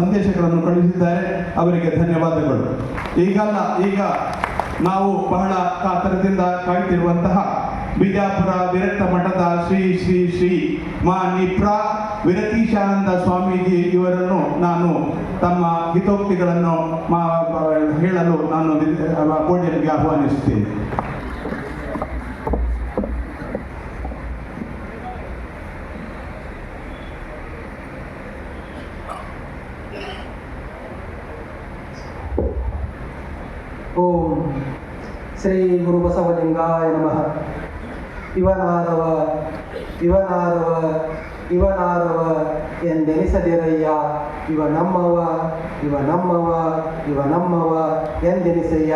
ಸಂದೇಶಗಳನ್ನು ಕಳುಹಿಸಿದ್ದಾರೆ. ಅವರಿಗೆ ಧನ್ಯವಾದಗಳು. ಈಗ ನಾವು ಬಹಳ ಕಾತರದಿಂದ ಕಾಯ್ತಿರುವಂತಹ ಬಿಜಾಪುರ ವಿರಕ್ತ ಮಠದ ಶ್ರೀ ಶ್ರೀ ಶ್ರೀ ಮಾ ನಿಪ್ರಾ ವಿರತೀಶಾನಂದ ಸ್ವಾಮೀಜಿ ಇವರನ್ನು ನಾನು ತಮ್ಮ ಹಿತೋಕ್ತಿಗಳನ್ನು ಹೇಳಲು ನಾನು ಪೋಡಿಯಂಗೆ ಆಹ್ವಾನಿಸುತ್ತೇನೆ. ಓಂ ಶ್ರೀ ಗುರು ಬಸವಲಿಂಗಾಯ ನಮಃ. ಇವನಾದವ ಎಂದೆನಿಸದಿರಯ್ಯ, ಇವ ನಮ್ಮವ ಎಂದೆನಿಸಯ್ಯ.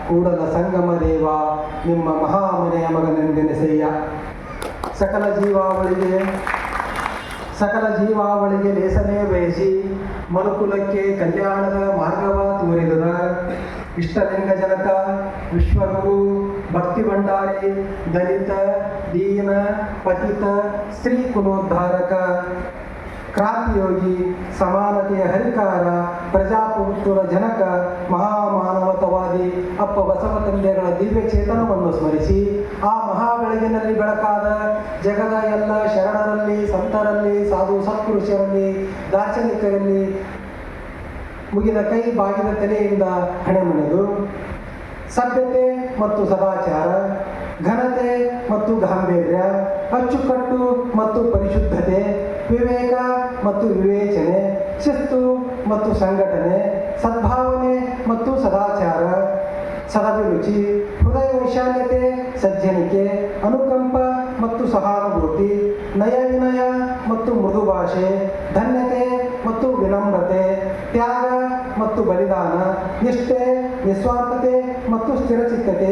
ಕೂಡಲ ಸಂಗಮ ದೇವ ನಿಮ್ಮ ಮಹಾಮನೆಯ ಮಗನೆಂದೆನಿಸಯ್ಯ. ಸಕಲ ಜೀವಾವಳಿಗೆ ಲೇಸನೆ ಬಯಸಿ ಮನುಕುಲಕ್ಕೆ ಕಲ್ಯಾಣದ ಮಾರ್ಗವ ತೋರಿದರ ಇಷ್ಟಲಿಂಗ ಜನಕ ವಿಶ್ವಗುರು ಭಕ್ತಿ ಭಂಡಾರಿ ದಲಿತ ದೀನ ಪತಿತ ಸ್ತ್ರೀ ಕುಲೋದ್ಧಾರಕ ಕ್ರಾಂತಿಯೋಗಿ ಸಮಾನತೆಯ ಹರಿಕಾರ ಪ್ರಜಾಪ್ರಭುತ್ವದ ಜನಕ ಮಹಾಮಾನವತವಾದಿ ಅಪ್ಪ ಬಸವ ತಂದೆಗಳ ದಿವ್ಯ ಚೇತನವನ್ನು ಸ್ಮರಿಸಿ ಆ ಮಹಾಬೆಳಗಿನಲ್ಲಿ ಬೆಳಕಾದ ಜಗದ ಎಲ್ಲ ಶರಣರಲ್ಲಿ, ಸಂತರಲ್ಲಿ, ಸಾಧು ಸತ್ಪುರುಷರಲ್ಲಿ, ದಾರ್ಶನಿಕರಲ್ಲಿ ಮುಗಿದ ಕೈ ಬಾಗಿದ ತಲೆಯಿಂದ ಹಣೆಮಣೆದು ಸಭ್ಯತೆ ಮತ್ತು ಸದಾಚಾರ, ಘನತೆ ಮತ್ತು ಗಾಂಭೀರ್ಯ, ಅಚ್ಚುಕಟ್ಟು ಮತ್ತು ಪರಿಶುದ್ಧತೆ, ವಿವೇಕ ಮತ್ತು ವಿವೇಚನೆ, ಶಿಸ್ತು ಮತ್ತು ಸಂಘಟನೆ, ಸದ್ಭಾವನೆ ಮತ್ತು ಸದಾಚಾರ, ಸದಭಿರುಚಿ, ಹೃದಯ ವೈಶಾಲ್ಯತೆ, ಸಜ್ಜನಿಕೆ, ಅನುಕಂಪ ಮತ್ತು ಸಹಾನುಭೂತಿ, ನಯ ವಿನಯ ಮತ್ತು ಮೃದು ಭಾಷೆ, ಧನ್ಯತೆ ಮತ್ತು ವಿನಮ್ರತೆ, ತ್ಯಾಗ ಮತ್ತು ಬಲಿದಾನ, ನಿಷ್ಠೆ, ನಿಸ್ವಾರ್ಥತೆ ಮತ್ತು ಸ್ಥಿರಚಿತ್ತತೆ,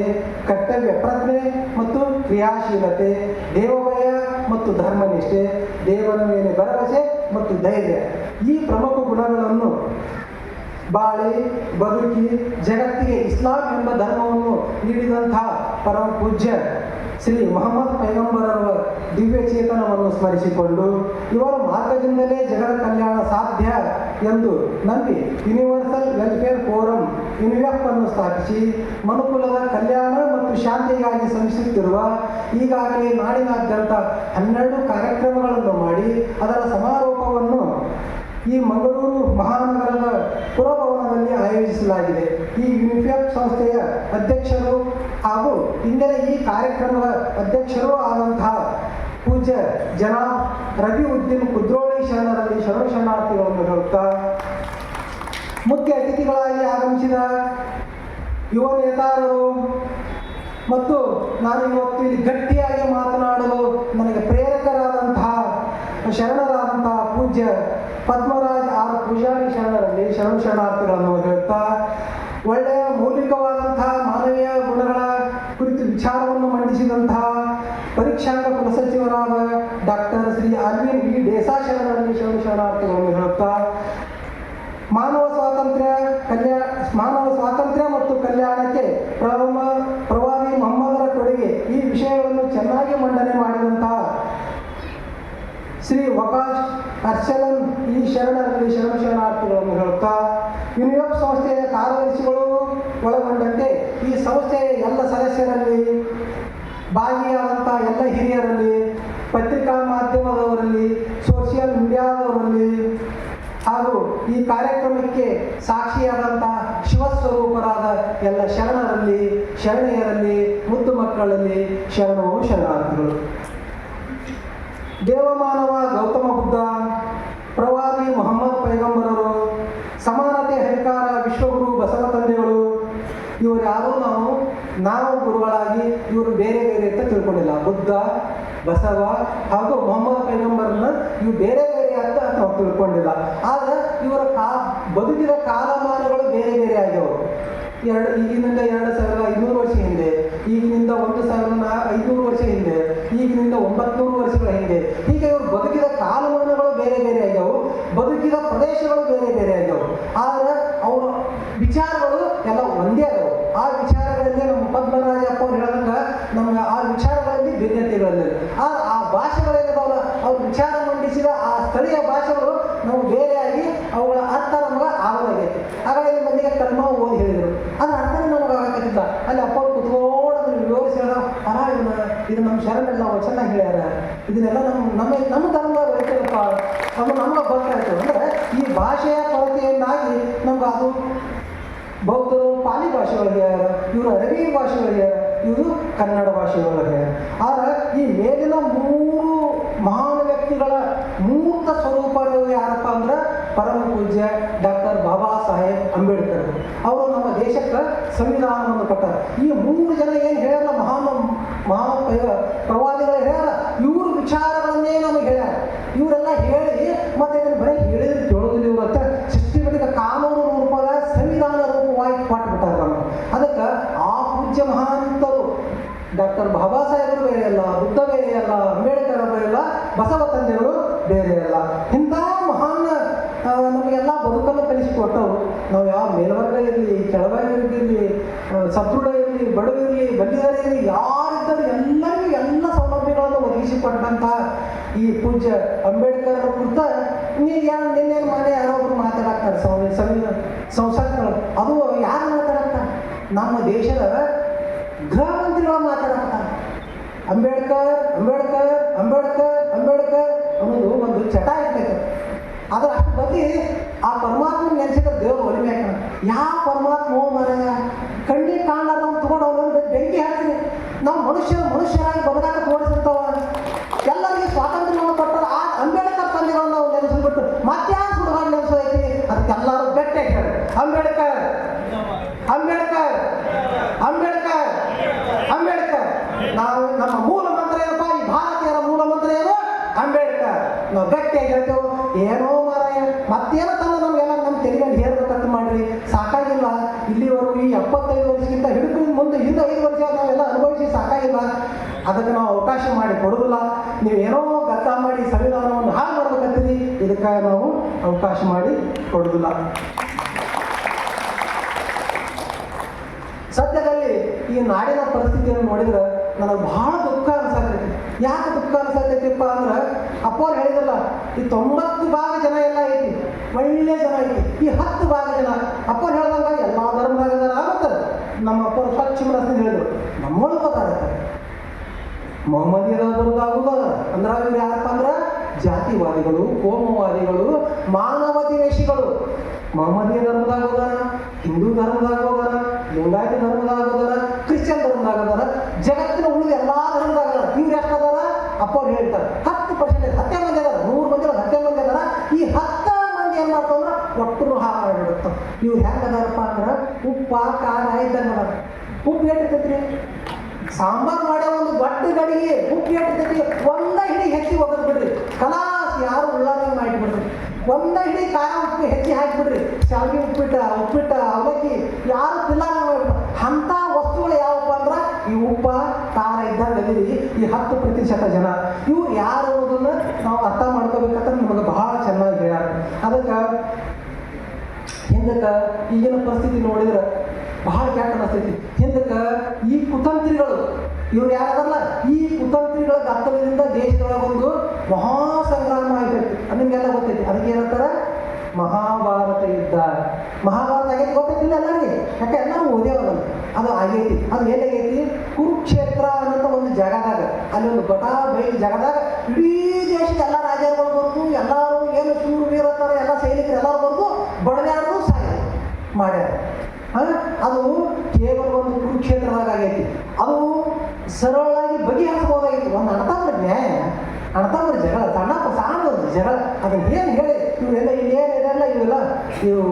ಕರ್ತವ್ಯ ಪ್ರಜ್ಞೆ ಮತ್ತು ಕ್ರಿಯಾಶೀಲತೆ, ದೇವಭಯ ಮತ್ತು ಧರ್ಮನಿಷ್ಠೆ, ದೇವರ ಮೇಲೆ ಭರವಸೆ ಮತ್ತು ಧೈರ್ಯ, ಈ ಪ್ರಮುಖ ಗುಣಗಳನ್ನು ಬಾಳಿ ಬದುಕಿ ಜಗತ್ತಿಗೆ ಇಸ್ಲಾಂ ಎಂಬ ಧರ್ಮವನ್ನು ನೀಡಿದಂತಹ ಪರಮ ಪೂಜ್ಯ ಶ್ರೀ ಮೊಹಮ್ಮದ್ ಪೈಗಂಬರರ ದಿವ್ಯ ಚೇತನವನ್ನು ಸ್ಮರಿಸಿಕೊಂಡು ಇವರ ಮಾರ್ಗದಿಂದಲೇ ಜಗದ ಕಲ್ಯಾಣ ಸಾಧ್ಯ ಎಂದು ನಂಬಿ ಯೂನಿವರ್ಸಲ್ ವೆಲ್ಫೇರ್ ಫೋರಂ ಯುನಿವೆಫ್ ಅನ್ನು ಸ್ಥಾಪಿಸಿ ಮನುಕುಲದ ಕಲ್ಯಾಣ ಮತ್ತು ಶಾಂತಿಗಾಗಿ ಶ್ರಮಿಸುತ್ತಿರುವ ಈಗಾಗಲೇ ನಾಡಿನಾದ್ಯಂತ 12 ಕಾರ್ಯಕ್ರಮಗಳನ್ನು ಮಾಡಿ ಅದರ ಸಮಾರೋಪವನ್ನು ಈ ಮಂಗಳೂರು ಮಹಾನಗರದ ಪುರಭವನದಲ್ಲಿ ಆಯೋಜಿಸಲಾಗಿದೆ. ಈ ಯುನಿಫೆಫ್ ಸಂಸ್ಥೆಯ ಅಧ್ಯಕ್ಷರು ಹಾಗೂ ಇಂದಿನ ಈ ಕಾರ್ಯಕ್ರಮದ ಅಧ್ಯಕ್ಷರೂ ಆದಂತಹ ಪೂಜ್ಯ ಜನಾಬ್ ರಬಿಉದ್ದೀನ್ ಕುದ್ರೋಳಿ ಶರಣರಲ್ಲಿ ಶರಣಾರ್ಥಿಗಳನ್ನು ಹೇಳುತ್ತಾ, ಮುಖ್ಯ ಅತಿಥಿಗಳಾಗಿ ಆಗಮಿಸಿದ ಯುವ ನೇತಾರರು ಮತ್ತು ನಾನು ಇವತ್ತು ಇಲ್ಲಿ ಗಟ್ಟಿಯಾಗಿ ಮಾತನಾಡಲು ನನಗೆ ಪ್ರೇರಕರಾದಂತಹ ಶರಣರಾದಂತಹ ಪೂಜ್ಯ ಪದ್ಮರಾಜ್ ಆರ್ ಪೂಜಾರಿ ಶರಣರಲ್ಲಿ ಶರಣಾರ್ಥಿಗಳನ್ನು ಹೇಳುತ್ತಾ, ಒಳ್ಳೆಯ ಮೌಲಿಕವಾದಂತಹ ಮಾನವೀಯ ಗುಣಗಳ ಕುರಿತು ವಿಚಾರವನ್ನು ಮಂಡಿಸಿದಂತಹ ಪರೀಕ್ಷಾಂಗ ಕುಲಸಚಿವರಾದ ಡಾಕ್ಟರ್ ಶ್ರೀ ಅರವಿಂದ್ ವಿ ದೇಸಾಯಿ ಶರಣರಲ್ಲಿ ಶರಣಾರ್ಥಿಗಳನ್ನು ಹೇಳುತ್ತಾ, ಮಾನವ ಸ್ವಾತಂತ್ರ್ಯ ಮತ್ತು ಕಲ್ಯಾಣಕ್ಕೆ ಪ್ರವಾದಿ ಮೊಹಮ್ಮದರ ಕೊಡುಗೆ ಈ ವಿಷಯಗಳನ್ನು ಚೆನ್ನಾಗಿ ಮಂಡನೆ ಮಾಡಿದಂತಹ ಶ್ರೀ ವಕಾಶ್ ಅರ್ಚಲನ್ ಈ ಶರಣರಲ್ಲಿ ಶರಣಾರ್ಥಿಗಳನ್ನು ಹೇಳುತ್ತಾ, ಯುನಿವೆಫ್ ಸಂಸ್ಥೆಯ ಕಾರ್ಯದರ್ಶಿಗಳು ಒಳಗೊಂಡಂತೆ ಈ ಸಂಸ್ಥೆಯ ಎಲ್ಲ ಸದಸ್ಯರಲ್ಲಿ, ಭಾಗಿಯಾದಂಥ ಎಲ್ಲ ಹಿರಿಯರಲ್ಲಿ, ಪತ್ರಿಕಾ ಮಾಧ್ಯಮದವರಲ್ಲಿ, ಸೋಷಿಯಲ್ ಮೀಡಿಯಾದವರಲ್ಲಿ ಹಾಗೂ ಈ ಕಾರ್ಯಕ್ರಮಕ್ಕೆ ಸಾಕ್ಷಿಯಾದಂತಹ ಶಿವಸ್ವರೂಪರಾದ ಎಲ್ಲ ಶರಣರಲ್ಲಿ, ಶರಣೆಯರಲ್ಲಿ, ಮುದ್ದು ಮಕ್ಕಳಲ್ಲಿ ಶರಣಾರ್ಥಿಗಳು. ದೇವಮಾನವ ಗೌತಮ ಬುದ್ಧ, ಪ್ರವಾದಿ ಮೊಹಮ್ಮದ್ ಪೈಗಂಬರರು, ಸಮಾನತೆ ಹರಿಕಾರ ವಿಶ್ವಗುರು ಬಸವ ತಂದೆಗಳು, ಇವರು ಯಾರೂ ನಾವು ಗುರುಗಳಾಗಿ ಇವರು ಬೇರೆ ಬೇರೆ ಅಂತ ತಿಳ್ಕೊಂಡಿಲ್ಲ. ಬುದ್ಧ, ಬಸವ ಹಾಗೂ ಮೊಹಮ್ಮದ್ ಪೈಗಂಬರನ್ನ ಇವು ಬೇರೆ ಬೇರೆ ಅಂತ ನಾವು ತಿಳ್ಕೊಂಡಿಲ್ಲ. ಆದರೆ ಇವರ ಬದುಕಿದ ಕಾಲಮಾನಗಳು ಬೇರೆ ಬೇರೆ ಆಗ್ಯವು. ಈಗಿನಿಂದ 2500 ವರ್ಷ ಹಿಂದೆ, ಈಗಿನಿಂದ 1500 ವರ್ಷ ಹಿಂದೆ, ಈಗಿನಿಂದ 900 ವರ್ಷಗಳ ಹಿಂದೆ, ಹೀಗೆ ಇವರು ಬದುಕಿದ ಕಾಲಮಾನಗಳು ಬೇರೆ ಬೇರೆ ಆಗ್ಯವು, ಬದುಕಿದ ಪ್ರದೇಶಗಳು ಬೇರೆ ಬೇರೆ ಆಗ್ಯವು. ಆದರೆ ಅವರ ವಿಚಾರಗಳು ಎಲ್ಲ ಒಂದೇ ಆಗವು. ಆ ವಿಚಾರಗಳಲ್ಲಿ ನಮ್ಮ ಪದ್ಮರಾಜಪ್ಪ ಅವ್ರು ಹೇಳಿದಂಗೆ ನಮ್ಗೆ ಆ ವಿಚಾರಗಳಲ್ಲಿ ಭಿನ್ನತೆಗಳಲ್ಲಿ ಆ ಭಾಷೆಗಳೇನಿದಾವಲ್ಲ, ಅವ್ರು ವಿಚಾರ ಮಂಡಿಸಿದ ಆ ಸ್ಥಳೀಯ ಭಾಷೆಗಳು ನಾವು ಬೇರೆಯಾಗಿ ಅವುಗಳ ಅರ್ಥ ಕಳಿಸಿದ್ದ. ಅಲ್ಲಿ ಅಪ್ಪ ಕುತ್ಕೊಂಡು ವಿವರಿಸಿ ಹೇಳ ಅಲ್ಲ ಇವನ ಇದು ನಮ್ಮ ಶರಣೆಲ್ಲ ವಚನ ಹೇಳ್ಯಾರ, ಇದನ್ನೆಲ್ಲ ನಮ್ಮ ಧರ್ಮದಾಗ ಐತಲ್ಲಪ್ಪ ಅದು ನಮ್ಗೆ ಗೊತ್ತಾಯ್ತು. ಅಂದರೆ ಈ ಭಾಷೆಯ ಕೊರತೆಯಿಂದಾಗಿ ನಮ್ಗೆ ಅದು ಬೌದ್ಧರು ಪಾಲಿ ಭಾಷೆ ಒಳಗೆ, ಇವರು ಅರಬಿ ಭಾಷೆ ಒಳಗೆ, ಇವರು ಕನ್ನಡ ಭಾಷೆ ಒಳಗೆ. ಆದರೆ ಈ ಮೇಲಿನ 3 ಮಹಾನ್ ವ್ಯಕ್ತಿಗಳ ಮೂರ್ತ ಸ್ವರೂಪಗಳು ಯಾರಪ್ಪ ಅಂದ್ರೆ ಪರಮ ಪೂಜ್ಯ ಡಾಕ್ಟರ್ ಬಾಬಾ ಸಾಹೇಬ್ ಅಂಬೇಡ್ಕರ್. ಅವರು ನಮ್ಮ ದೇಶಕ್ಕೆ ಸಂವಿಧಾನವನ್ನು ಕೊಟ್ಟರು. ಈ 3 ಜನ ಏನು ಹೇಳಲ್ಲ, ಮಹಾನ್ ಪ್ರವಾದಿಗಳು ಹೇಳ್ಯಾರ, ಇವ್ರ ವಿಚಾರಗಳನ್ನೇ ನಮಗೆ ಹೇಳ್ಯಾರ. ಇವರೆಲ್ಲ ಹೇಳಿ ಮತ್ತೆ ಇದನ್ನು ಬರೀ ಹೇಳಿದ್ರೆ ಕೇಳೋದಿಲ್ಲ. ಇವ್ರ ಹತ್ರ ಸಿಸ್ಟಮೆಟಿಕ್ ಕಾನೂನು ರೂಪದ ಸಂವಿಧಾನ ರೂಪವಾಗಿ ಕೊಟ್ಬಿಟ್ಟಾರೆ ನಮಗೆ. ಅದಕ್ಕೆ ಆ ಪೂಜ್ಯ ಮಹಾಂತರು ಡಾಕ್ಟರ್ ಬಾಬಾ ಸಾಹೇಬರು ಬೇರೆ ಅಲ್ಲ, ಬುದ್ಧ ಬೇರೆ ಅಲ್ಲ, ಅಂಬೇಡ್ಕರ್ ಬೇರೆ ಅಲ್ಲ, ಬಸವ ತಂದೆಗಳು ಬೇರೆ ಅಲ್ಲ. ಇಂಥ ಮಹಾನ್ ನಮಗೆಲ್ಲ ಬದುಕನ್ನು ಕಲಿಸಿಕೊಟ್ಟವರು. ನಾವು ಯಾವ ಮೇಲ್ವರ್ಗ ಇರಲಿ, ಕೆಳವರ್ಗ ಇರಲಿ, ಸದೃಢ ಇರಲಿ, ಬಡವಿರಲಿ, ಬಲ್ಲಿದರ ಇರಲಿ, ಯಾರಿದ್ದರೂ ಎಲ್ಲರಿಗೂ ಎಲ್ಲ ಸೌಲಭ್ಯಗಳನ್ನು ಒದಗಿಸಿಕೊಟ್ಟಂಥ ಈ ಪೂಜ್ಯ ಅಂಬೇಡ್ಕರ್ ಕುರಿತ ನಿನ್ನೆ ಮನೆ ಯಾರೊಬ್ರು ಮಾತಾಡ್ತಾರೆ ಸಂಸತ್ಗಳು. ಅದು ಯಾರು ಮಾತಾಡ್ತಾರೆ? ನಮ್ಮ ದೇಶದ ಗೃಹ ಮಂತ್ರಿಗಳು ಮಾತಾಡ್ತಾರೆ. ಅಂಬೇಡ್ಕರ್ ಅಂಬೇಡ್ಕರ್ ಅಂಬೇಡ್ಕರ್ ಅಂಬೇಡ್ಕರ್ ಅನ್ನೋದು ಒಂದು ಚಟ ಇರ್ತೈತೆ. ಅದ್ರ ಅಷ್ಟು ಬದಿ ಆ ಪರಮಾತ್ಮ ನೆನೆಸಿದ ದೇವರು ಒಲಿಮೆ ಹಾಕೋಣ. ಯಾವ ಪರಮಾತ್ಮ ಮಾರಾಯ ಕಣ್ಣಿಗೆ ಕಾಣಲಾರ್ದ ತಗೊಂಡು ಅವನೊಂದು ಬೆಂಕಿ ಹಾಕ್ತೀನಿ. ನಾವು ಮನುಷ್ಯರಾಗಿ ಬದಲಾಗ ತೋರಿಸಿರ್ತಾವ. ಎಲ್ಲರಿಗೆ ಸ್ವಾತಂತ್ರ್ಯವನ್ನು ಕೊಟ್ಟರು. ಆ ಅಂಬೇಡ್ಕರ್ ತಂದೆಗಳನ್ನು ನಾವು ನೆನೆಸ್ಬಿಟ್ಟು ಮತ್ಯಾರು ಸುಡುಗಾಡು ನೆನೆಸೋದೈತಿ? ಅದಕ್ಕೆಲ್ಲರೂ ಬೆಟ್ಟೆ ಹೇಳಿ ಅಂಬೇಡ್ಕರ್ ಅಂಬೇಡ್ಕರ್ ಅಂಬೇಡ್ಕರ್ ಅಂಬೇಡ್ಕರ್. ನಾವು ನಮ್ಮ ಮೂಲ ಮಂತ್ರ ಏನಪ್ಪ? ಈ ಭಾರತೀಯರ ಮೂಲ ಮಂತ್ರ ಏನು? ಅಂಬೇಡ್ಕರ್. ನಾವು ಗಟ್ಟಿಯಾಗಿ ಹೇಳ್ತೇವೆ. ಏನೋ ಮಾರಾಯ ಮತ್ತೇನೋ ತಂದ ನಮಗೆಲ್ಲ ನಮ್ಮ ತೆಲಿನಲ್ಲಿ ಹೇರ್ಬೇಕಂತ ಮಾಡ್ರಿ. ಸಾಕಾಗಿಲ್ಲ. ಇಲ್ಲಿವರೆಗೂ ಈ 75 ವರ್ಷಕ್ಕಿಂತ ಹಿಡಿದು ಮುಂದೆ ಹಿಂದೆ 5 ವರ್ಷ ನಾವೆಲ್ಲ ಅನುಭವಿಸಿ ಸಾಕಾಗಿಲ್ಲ. ಅದಕ್ಕೆ ನಾವು ಅವಕಾಶ ಮಾಡಿ ಕೊಡೋದಿಲ್ಲ. ನೀವೇನೋ ಗದ್ದ ಮಾಡಿ ಸಂವಿಧಾನವನ್ನು ಹಾಳು ಮಾಡ್ಬೇಕಂತೀರಿ, ಇದಕ್ಕಾಗಿ ನಾವು ಅವಕಾಶ ಮಾಡಿ ಕೊಡೋದಿಲ್ಲ. ಸದ್ಯದಲ್ಲಿ ಈ ನಾಡಿನ ಪರಿಸ್ಥಿತಿಯನ್ನು ನೋಡಿದ್ರೆ ನನಗೆ ಬಹಳ ದುಃಖ ಅನ್ಸತೈತಿ. ಯಾಕೆ ದುಃಖ ಅನ್ಸತೈತಿಪ್ಪ ಅಂದ್ರೆ ಅಪ್ಪವ್ರು ಹೇಳಿದ್ರಲ್ಲ, ಈ 90 ಭಾಗ ಜನ ಎಲ್ಲ ಐತಿ, ಒಳ್ಳೆ ಜನ ಐತಿ. ಈ 10 ಭಾಗ ಜನ ಅಪ್ಪವ್ರು ಹೇಳ್ದಂಗ ಎಲ್ಲ ಧರ್ಮದಾಗ ಜನ ಆಗುತ್ತೆ. ನಮ್ಮ ಅಪ್ಪವ್ರು ಸ್ವಚ್ಛ ಮನಸ್ಸಿಂದ ಹೇಳಿದ್ರು, ನಮ್ಮೊಳಗೆ ಅದಾರ ಮೊಹಮ್ಮದಿಯರ ಬರೋದಾಗುವುದ ಅಂದ್ರೆ ಇವ್ರು ಯಾರಪ್ಪ ಅಂದ್ರೆ ಜಾತಿವಾದಿಗಳು, ಕೋಮುವಾದಿಗಳು, ಮಾನವ ದ್ವೇಷಿಗಳು. ಮೊಹಮ್ಮದಿಯ ಧರ್ಮದಾಗ ಹೋದಾರ, ಹಿಂದೂ ಧರ್ಮದಾಗ ಹೋದಾರ, ಲಿಂಗಾಯತ ಧರ್ಮದಾಗ ಹೋದಾರ, ಕ್ರಿಶ್ಚಿಯನ್ ಧರ್ಮದಾಗ ಹೋದಾರ, ಜಗತ್ತಿನ ಉಳಿದ ಎಲ್ಲಾ ಧರ್ಮದಾಗ ಇವ್ರು ಎಷ್ಟು ಅದಾರ? ಅಪ್ಪವ್ರು ಹೇಳ್ತಾರೆ 10%, 10 ಮಂದಿ ಅದಾರ. 100 ಮಂದಿ 10 ಮಂದಿ ಅದಾರ. ಈ 10 ಮಂದಿ ಏನ್ ಮಾಡ್ತಾವಂದ್ರೆ ಒಟ್ಟು ಹಾಳು ಮಾಡಿಬಿಡುತ್ತ. ಇವ್ರು ಹೆಂಗೆ ಅದಾರಪ್ಪ ಅಂದ್ರೆ ಉಪ್ಪ ಖಾರ ಇದ್ದಂಗೆ ಅದಾರ. ಉಪ್ಪು ಏಟಿರ್ತೈತ್ರಿ? ಸಾಂಬಾರು ಮಾಡೋ ಒಂದು ದೊಡ್ಡ ಗಡಿಗೆ ಉಪ್ಪು ಏಟಿರ್ತೈತಿ? ಒಂದ ಹಿಡಿ ಹೆಚ್ಚಿ ಒಗದ್ ಬಿಡ್ರಿ, ಕಲಾಸ್ ಯಾರು ಉಳ್ಳಾಗ ಮಾಡಿಬಿಡ್ರಿ. ಒಂದ ಹಿಡಿ ಖಾರ ಉಪ್ಪು ಹೆಚ್ಚಿ ಹಾಕಿಬಿಡ್ರಿ, ಶಾವಿಗೆ ಉಪ್ಪಿಟ್ಟ ಅವಲಕ್ಕಿ ಯಾರು ತಿನ್ನಾರ ಮಾಡ್ಬಿಡ್ರಿ. ಅಂಥ ವಸ್ತುಗಳು ಯಾವಪ್ಪ ಅಂದ್ರೆ ಈ ಉಪ್ಪ ಖಾರ ಇದ್ದಂಗೆ ಅದಿರಿ ಈ 10% ಜನ. ಇವ್ರು ಯಾರು ಅನ್ನೋದನ್ನ ನಾವು ಅರ್ಥ ಮಾಡ್ಕೋಬೇಕಂತ ನಮಗೆ ಬಹಳ ಚೆನ್ನಾಗಿ ಹೇಳ್ಯಾರ. ಅದಕ್ಕೆ ಹಿಂದಕ್ಕೆ ಈಗಿನ ಪರಿಸ್ಥಿತಿ ನೋಡಿದ್ರೆ ಬಹಳ ಕೆಟ್ಟ ಅನಿಸ್ತೈತಿ. ಹಿಂದಕ್ಕೆ ಈ ಕುತಂತ್ರಿಗಳು ಇವ್ರು ಯಾರದಲ್ಲ, ಈ ಕುತಂತ್ರಿಗಳ ಗದ್ದಲದಿಂದ ದೇಶದೊಳಗೊಂದು ಮಹಾ ಸಂಗ್ರಾಮ ಆಗೈತಿ. ಅದು ನಿಮಗೆಲ್ಲ ಗೊತ್ತೈತಿ. ಅದಕ್ಕೆ ಏನಂತಾರೆ? ಮಹಾಭಾರತ ಯುದ್ಧ. ಮಹಾಭಾರತ ಆಗೈತಿ ಗೊತ್ತೈತಿಲ್ಲ ಎಲ್ಲರಿಗೆ? ಯಾಕೆ ಎಲ್ಲರೂ ಓದೇವಲ್ಲ. ಅದು ಆಗೈತಿ. ಅದು ಎಲ್ಲಾಗೈತಿ? ಕುರುಕ್ಷೇತ್ರ ಅನ್ನೋ ಒಂದು ಜಾಗದಾಗ, ಅಲ್ಲಿ ಒಂದು ಘಟ ಬಯಲು ಜಾಗದಾಗ ಇಡೀ ದೇಶದ ಎಲ್ಲ ರಾಜರುಗಳು ಬರ್ದು, ಎಲ್ಲರೂ ಏನು ಶೂರವೀರ ಅಂತಾರೆ, ಎಲ್ಲ ಸೈನಿಕರು ಎಲ್ಲರೂ ಬರ್ದು ಬಡದಾಡೋದು ಸಾಧ್ಯ ಮಾಡ್ಯಾರ. ಅದು ಕೇವಲ ಒಂದು ಕುರುಕ್ಷೇತ್ರದಾಗ ಆಗೈತಿ. ಅದು ಸರಳಾಗಿ ಬಗೆಹರಿಸಬಹುದಾಗಿತ್ತು. ಒಂದು ಅಣತಾಮ್ರ ನ್ಯಾಯ, ಅಣತಾಮ್ರ ಜಗಳ, ಸಣ್ಣ ಜಗಳ, ಅದನ್ನ ಏನು ಹೇಳಿ ಇವರೆಲ್ಲ ಇನ್ನೇನಿದೆಲ್ಲ ಇವೆಲ್ಲ ಇವು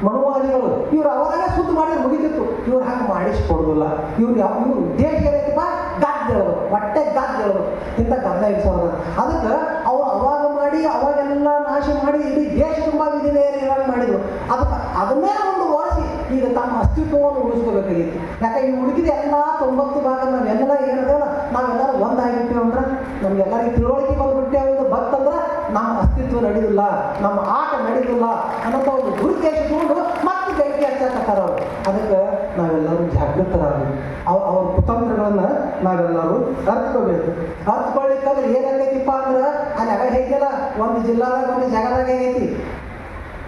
ಮನುವಾದಿಗಳು ಇವ್ರು ಅವಾಗಲೇ ಸುದ್ದಿ ಮಾಡಿ ಮುಗಿತಿತ್ತು. ಇವ್ರು ಹಾಗೆ ಮಾಡಿಸ್ಕೊಡೋದಿಲ್ಲ. ಇವ್ರು ಉದ್ದೇಶ ಏನೈತಿಪ್ಪ? ಗದ್ದು ಹೇಳೋದು, ಹೊಟ್ಟೆ ಗದ್ದು ಹೇಳೋದು, ಇಂಥ ಗದ್ದ ಇಡ್ಸೋದು. ಅದಕ್ಕೆ ಅವ್ರು ಅವಾಗ ಮಾಡಿ ಅವಾಗೆಲ್ಲ ನಾಶ ಮಾಡಿ ಇಡೀ ದೇಶ ತುಂಬ ವಿಧಿವೇರಿಯಾಗಿ ಮಾಡಿದ್ರು. ಅದಕ್ಕೆ ಅದನ್ನೇ ಒಂದು ಓಡಿಸಿ ಈಗ ತಮ್ಮ ಅಸ್ತಿತ್ವವನ್ನು ಉಳಿಸ್ಕೋಬೇಕಾಗಿತ್ತು. ಯಾಕೆ ಈ ಉಳಿದಿದೆ ಎಲ್ಲ 90 ಭಾಗ ನಾವೆಲ್ಲ ಏನಿದೇವಲ್ಲ ನಾವೆಲ್ಲರೂ ಒಂದಾಗಿರ್ತೀವಿ ಅಂದ್ರೆ ನಮ್ಗೆಲ್ಲರಿಗೆ ತಿಳುವಳಿಕೆ ಬಂದ್ಬಿಟ್ಟೇವೆ ಅಂತ ಬತ್ತಂದ್ರೆ ನಮ್ಮ ಅಸ್ತಿತ್ವ ನಡೆದಿಲ್ಲ, ನಮ್ಮ ಆಟ ನಡೆದಿಲ್ಲ ಅನ್ನೋ ಒಂದು ದುರುದ್ದೇಶ ತಗೊಂಡು ಮತ್ತೆ ಬೆಂಕಿ ಹಚ್ಚಕತ್ತಾರ ಅವರು. ಅದಕ್ಕೆ ನಾವೆಲ್ಲರೂ ಜಾಗೃತರಾಗಬೇಕು. ಅವ್ರ ಕುತಂತ್ರಗಳನ್ನು ನಾವೆಲ್ಲರೂ ಅರ್ಥಕೋಬೇಕು. ಅರ್ಥಕೊಳ್ಳಿಕ್ಕಾದ್ರೆ ಏನಾಗೈತಿಪ್ಪ ಅಂದ್ರೆ ಅಲ್ಲಿ ಆಗ ಹೇಗಿಲ್ಲ, ಒಂದು ಜಿಲ್ಲಾದಾಗ ಒಂದು ಜಾಗದಾಗ ಆಗೈತಿ.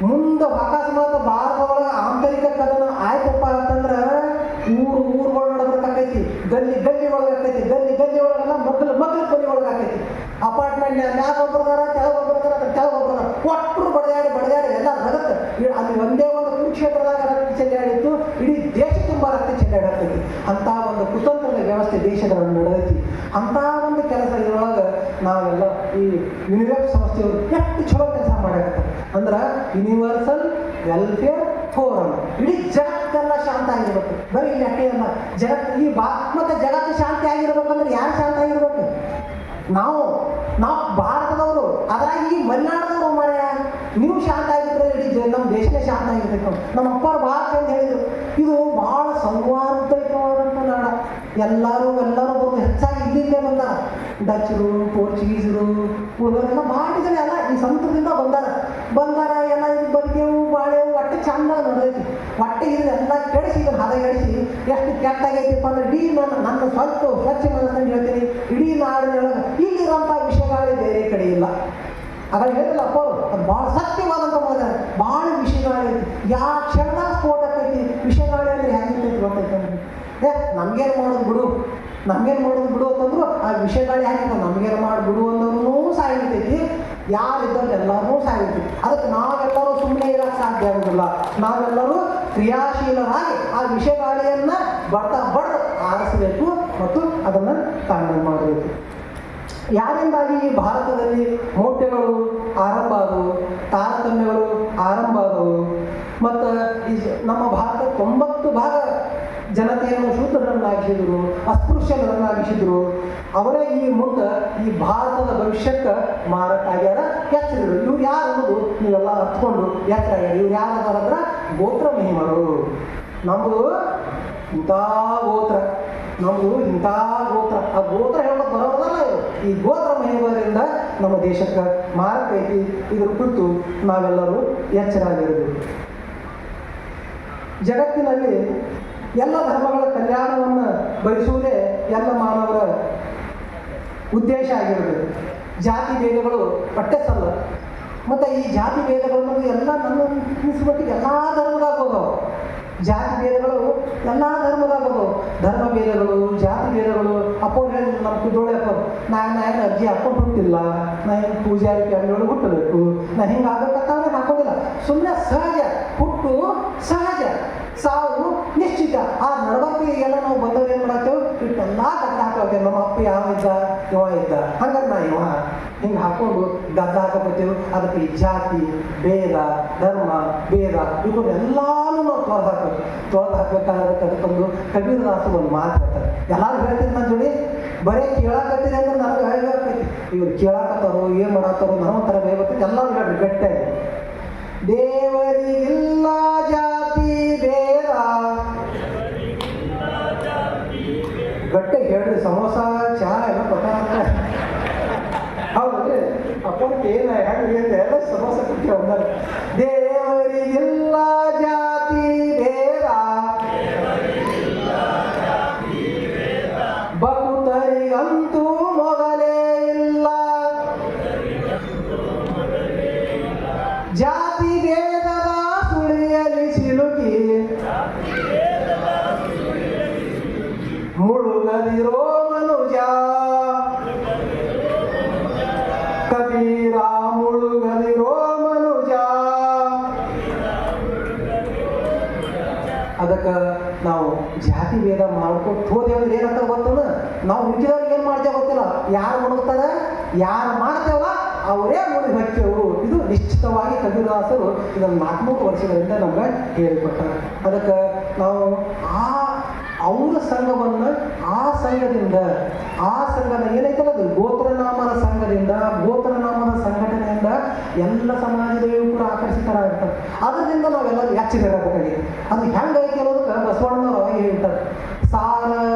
ಮುಂದೆ ಅಕಸ್ಮಾತ್ ಭಾರತ ಒಳಗೆ ಆಂತರಿಕ ಕದನ ಆಯ್ತಪ್ಪ ಅಂತಂದ್ರೆ ಊರು ಗಲ್ಲಿ ಒಳಗೆ ಆಕೈತಿ, ಗಲ್ಲಿ ಒಳಗೆಲ್ಲ ಮಕ್ಕಳ ಮನೆ ಒಳಗೆ ಆಕೈತಿ. ಅಪಾರ್ಟ್ಮೆಂಟ್ ಮ್ಯಾಗ ಒಬ್ಬರದಾರ, ಕೆಳಗೊಬ್ಬರದಾರ ಒಟ್ಟರು ಬಡದಾಡಿ ಎಲ್ಲ ರಗತ್ತ. ಅಲ್ಲಿ ಒಂದೇ ಒಂದು ಕುರುಕ್ಷೇತ್ರದಾಗ ರಕ್ತ ಚೆಲ್ಲಾಡಿತ್ತು, ಇಡೀ ದೇಶ ತುಂಬ ರಕ್ತ ಚೆಲ್ಲಾಡತೈತಿ. ಅಂತ ಒಂದು ಕುತಂತ್ರದ ವ್ಯವಸ್ಥೆ ದೇಶದ ನಡೆದೈತಿ. ಅಂತ ಒಂದು ಕೆಲಸ ಇದ್ರೊಳಗೆ ನಾವೆಲ್ಲ ಈ ಯುನಿವೆಫ್ ಸಂಸ್ಥೆಯವರು ಎಷ್ಟು ಚಲೋ ಕೆಲಸ ಮಾಡಾಕತ್ತ ಅಂದ್ರೆ ಯೂನಿವರ್ಸಲ್ ವೆಲ್ಫೇರ್ ಫೋರಮ್. ಇಡೀ ಜಗತ್ತೆಲ್ಲ ಶಾಂತ ಆಗಿರ್ಬೇಕು. ಬರೀ ಇಲ್ಲಿ ಅಷ್ಟೇ ಅಲ್ಲ, ಜಗತ್ತು ಮತ್ತೆ ಜಗತ್ತು ಶಾಂತಿ ಆಗಿರ್ಬೇಕಂದ್ರೆ ಯಾರು ಶಾಂತ ಆಗಿರ್ಬೇಕು? ನಾವು ಭಾರತದವರು, ಅದ್ರಾಗ ಈ ಮಲೆನಾಡದವರು ಮಾರ್ಯ. ನೀವು ಶಾಂತ ಆಗಿದ್ರೆ ಇಡೀ ನಮ್ಮ ದೇಶನೇ ಶಾಂತ ಆಗಿರ್ಬೇಕು. ನಮ್ಮ ಅಪ್ಪರು ಭಾಳ ಚಂದ ಹೇಳಿದ್ರು, ಇದು ಭಾಳ ಸೌಹಾರ್ದಯುತವಾದಂಥ ನಾಡ. ಎಲ್ಲರೂ ಬಂದು ಹೆಚ್ಚಾಗಿ ಇಲ್ಲಿಂದೇ ಬಂದಾರ. ಡಚ್ಚರು, ಪೋರ್ಚುಗೀಸರು, ಉಳಿದವರೆಲ್ಲ ಭಾಳ ಜನ ಎಲ್ಲ ಈ ಸಮುದ್ರದಿಂದ ಬಂದಾರ ಎಲ್ಲ ಇದು ಬದುಕೇವು ಬಾಳೆವು ಒಟ್ಟೆ ಚಂದ ನಡೆದೈತಿ. ಒಟ್ಟೆ ಇದನ್ನೆಲ್ಲ ಕೆಡಿಸಿ ಇದನ್ನು ಹದಗೆಡಿಸಿ ಎಷ್ಟು ಕೆಟ್ಟಾಗೈತಿಪ್ಪ ಅಂದ್ರೆ ಇಡೀ ನನ್ನ ಸ್ವಚ್ಛ ಮನಸ್ಸನ್ನು ಹೇಳ್ತೀನಿ, ಇಡೀ ನಾಡಿನೊಳಗೆ ಇಲ್ಲಿರೋಂಥ ವಿಷಯಗಳೇ ಬೇರೆ ಕಡೆ ಇಲ್ಲ. ಅದಾಗ ಹೇಳಿಲ್ಲ ಅಪ್ಪ ಅವರು, ಅದು ಭಾಳ ಸತ್ಯವಾದಂಥ ಮಾತು. ಭಾಳ ವಿಷಯಗಳೈತಿ, ಯಾವ ಕ್ಷಣದಾಗ ಸ್ಫೋಟ ಆಕೈತಿ. ವಿಷಯಗಳೇ ಅಂದರೆ ಹೆಂಗಿರ್ತೈತಿ ಗೊತ್ತೈತೆ ನಮ್ಗೇನು ಮಾಡೋದು ಬಿಡು ಅಂತಂದ್ರು ಆ ವಿಷಯಗಳೇ ಹೆಂಗಿರ್ತಾವೆ. ನಮ್ಗೇನು ಬಿಡು ಅಂದ್ರೂ ಸಾಯ್ತೈತಿ, ಯಾರಿದ್ದಲ್ಲಿ ಎಲ್ಲರೂ ಸಾಯ್ತೈತಿ. ಅದಕ್ಕೆ ನಾವೆಲ್ಲರೂ ಸುಮ್ಮನೆ ಇರೋಕ್ಕೆ ಸಾಧ್ಯ ಆಗೋದಿಲ್ಲ. ನಾವೆಲ್ಲರೂ ಕ್ರಿಯಾಶೀಲರಾಗಿ ಆ ವಿಷಯಗಾಳಿಯನ್ನು ಬಡ್ದು ಆರಿಸಬೇಕು ಮತ್ತು ಅದನ್ನು ತಾಂಡವ ಮಾಡಬೇಕು. ಯಾರಿಂದಾಗಿ ಈ ಭಾರತದಲ್ಲಿ ಮೌಢ್ಯಗಳು ಆರಂಭ ಆದವು, ತಾರತಮ್ಯಗಳು ಆರಂಭ ಆದವು ಮತ್ತು ನಮ್ಮ ಭಾರತ 90% ಜನತೆಯನ್ನು ಶೂದ್ರರನ್ನಾಗಿಸಿದ್ರು, ಅಸ್ಪೃಶ್ಯರನ್ನಾಗಿಸಿದ್ರು. ಅವರೇ ಈ ಮುಂದೆ ಈ ಭಾರತದ ಭವಿಷ್ಯಕ್ಕೆ ಮಾರಾಟ ಆಗ್ಯಾರ, ಎಚ್ಚರಿದ್ರು. ಇವ್ರು ಯಾರು ಅನ್ನೋದು ನೀವೆಲ್ಲ ಹತ್ಕೊಂಡು ಎಚ್ಚರಾಗ್ಯಾರ. ಇವ್ರು ಯಾರದಾರಂದ್ರೆ ಗೋತ್ರ ಮಹಿಮರು. ನಮ್ಮದು ಇಂಥ ಗೋತ್ರ, ಆ ಗೋತ್ರ ಹೇಳೋದು ಬರೋದಲ್ಲ. ಈ ಗೋತ್ರ ಮಹಿಮರಿಂದ ನಮ್ಮ ದೇಶಕ್ಕೆ ಮಾರಾಟ ಐತಿ. ಇದ್ರ ಕುರಿತು ನಾವೆಲ್ಲರೂ ಎಚ್ಚರಾಗಿರಬೇಕು. ಜಗತ್ತಿನಲ್ಲಿ ಎಲ್ಲ ಧರ್ಮಗಳ ಕಲ್ಯಾಣವನ್ನು ಬಯಸುವುದೇ ಎಲ್ಲ ಮಾನವರ ಉದ್ದೇಶ ಆಗಿರಬೇಕು. ಜಾತಿ ಭೇದಗಳು ಪಟ್ಟೆ ಸಲ್ಲ. ಮತ್ತು ಈ ಜಾತಿ ಭೇದಗಳನ್ನು ಎಲ್ಲ ನನ್ನ ಅನಿಸ್ಬಿಟ್ಟು ಎಲ್ಲ ಧರ್ಮದಾಗ ಹೋದವು. ಜಾತಿ ಭೇದಗಳು ಎಲ್ಲ ಧರ್ಮದಾಗ ಹೋದವು. ಧರ್ಮ ಭೇದಗಳು, ಜಾತಿ ಭೇದಗಳು. ಅಪ್ಪವ್ರು ಹೇಳಿದ್ರು ನಮ್ಮ ಕುದೋಳೆ ಅಪ್ಪವ್ರು, ನಾನು ಅರ್ಜಿ ಹಾಕೊಂಡು ಹುಟ್ಟಿಲ್ಲ, ನಾ ಹಿಂಗೆ ಪೂಜಾರಿ ಫ್ಯಾಮಿಲಿಯೊಳಗೆ ಹುಟ್ಟಬೇಕು, ನಾ ಹಿಂಗೆ ಆಗ್ಬೇಕಂತವ್ರೆ ಹಾಕೊಂಡಿಲ್ಲ. ಸುಮ್ಮನೆ ಸಹಜ, ಹುಟ್ಟು ಸಹಜ, ಸಾವು ನಿಶ್ಚಿತ. ಆ ನಡವಳಿಕೆಗೆಲ್ಲ ನಾವು ಬಂದವ್ರು ಏನು ಮಾಡಾಕ್ತೇವೆ, ಇಟ್ಟೆಲ್ಲ ಗದ್ದ ಹಾಕೋತೇವೆ. ನಮ್ಮ ಅಪ್ಪ ಇವ ಇದ್ದ ಹಂಗಾರೆ ನಾ ಇವ ಹಿಂಗೆ ಹಾಕೊಂಡು ಗದ್ದ ಹಾಕೋತೇವೆ. ಅದಕ್ಕೆ ಈ ಜಾತಿ ಭೇದ, ಧರ್ಮ ಭೇದ ಇವನ್ನೆಲ್ಲಾನು ನಾವು ತೊಳೆದು ಹಾಕ್ಬೇಕಾದ್ರೆ ಅದಕ್ಕೊಂದು ಕಬೀರದಾಸು ಒಂದು ಮಾತು ಹೇಳ್ತಾರೆ. ಎಲ್ಲರೂ ಹೇಳ್ತೀನಿ ನನ್ನ ಜೋಡಿ, ಬರೀ ಕೇಳಾಕತ್ತೀರಿ ಅಂದ್ರೆ ನನಗೆ ಹೇಳ್ಬೇಕೈತಿ. ಇವ್ರು ಕೇಳಾಕತ್ತಾರೋ ಏನು ಮಾಡತ್ತಾರೋ ನಮ್ಮ ಥರ ಬೇಯ್ಬೇಕು. ಎಲ್ಲರೂ ಹೇಳ್ರಿ ಗಟ್ಟಿಯಾಗಿ, ದೇವರಿಗಿಲ್ಲ ಜಾತಿ ಭೇದ. ಗಟ್ಟಿ ಹೇಳ್ರಿ, ಸಮೋಸ ಚಹಾ ಎಲ್ಲ ಕೊಟ್ಟಾರ. ಹೌದ್ರಿ ಅಪ್ಪಕ್ಕೆ ಏನು ಹೆಂಗೆ ಎಲ್ಲ ಸಮೋಸ ಕೊಟ್ಟೆ ಒಂದಾರ. ದೇವರಿಗಿಲ್ಲ ಜಾತಿ ಭೇದ, ಭಕ್ತರಿಗಂತೂ ಮೊದಲೇ ಇಲ್ಲ. ಜಾತಿ ಭೇದದ ಸುಳಿಯಲಿ ಸಿಲುಕಿ ಮುಳುಗದಿರೋ ಮನುಜ, ಕಬೀರ ಮುಳುಗದಿರೋ ಮನುಜ. ಅದಕ್ಕೆ ನಾವು ಜಾತಿ ಭೇದ ಮಾಡ್ಕೊಂಡು ಹೋದೇವ್ರೆ ಏನಂತ ಗೊತ್ತಲ್ಲ, ನಾವು ಹುಟ್ಟಿದವ್ರಿಗೆ ಏನು ಮಾಡ್ತೇವೆ ಗೊತ್ತಿಲ್ಲ. ಯಾರು ಮುಳುಗ್ತಾರೆ, ಯಾರು ಮಾಡ್ತೇವಲ್ಲ ಅವರೇ ಮುಳುಗಿ ಹೋಗ್ತೇವು. ಇದು ನಿಶ್ಚಿತವಾಗಿ ಕಬೀರದಾಸರು ಇದನ್ನು 400 ವರ್ಷಗಳಿಂದ ನಮ್ಗೆ ಹೇಳಿಕೊಟ್ಟಾರೆ. ಅದಕ್ಕೆ ನಾವು ಅವರ ಸಂಘವನ್ನು ಆ ಸಂಘದ ಏನೈತಲ್ಲ ಅದು ಗೋತ್ರನಾಮದ ಸಂಘಟನೆಯಿಂದ ಎಲ್ಲ ಸಮಾಜದಲ್ಲೂ ಕೂಡ ಆಕರ್ಷಿತರಾಗಿರ್ತಾರೆ. ಅದರಿಂದ ನಾವೆಲ್ಲ ಎಚ್ಚರಿರಬೇಕಾಗಿದೆ. ಅದು ಹೆಂಗೈತಿ ಅನ್ನೋದಕ್ಕೆ ಬಸವಣ್ಣನವರು ಅವಾಗ ಹೇಳ್ತಾರೆ, ಸಾರ